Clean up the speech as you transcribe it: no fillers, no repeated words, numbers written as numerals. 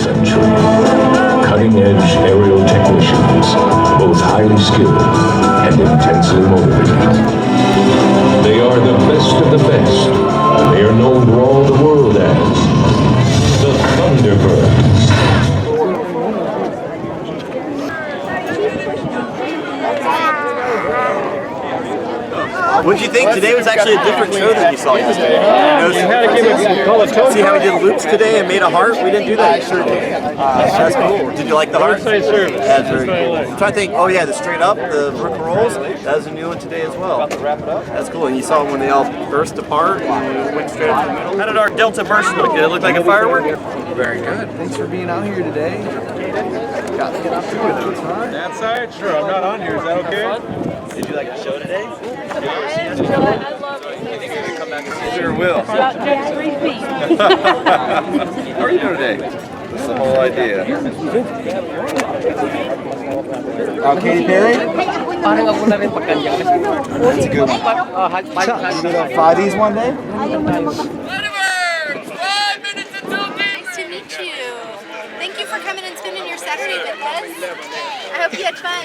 century. Cutting-edge aerial technicians, both highly skilled and intensely motivated. They are the best of the best. They are known to all the world as the Thunderbirds. What did you think? Today was actually a different show than you saw yesterday. See how we did loops today and made a heart? We didn't do that yesterday. That's cool. Did you like the heart? Service. That's very cool. I'm trying to think, oh yeah, the straight up, the rook rolls, that was a new one today as well. That's cool. And you saw when they all burst apart and went straight up the middle. How did our Delta burst look? Did it look like a firework? Very good. Thanks for being out here today. Got to get out to those, huh? That side? Sure, I'm not on here. Is that okay? Did you like the show today? I love it. You think you're going to come back and see it? Sure will. About 3 feet. How are you doing today? That's the whole idea. Katy Perry? Parang ako na rin pagkanya. That's a good one. You go to Fides one day? Thunderbirds! 5 minutes until game! Nice to meet you. Thank you for coming and spending your Saturday with us. I hope you had fun.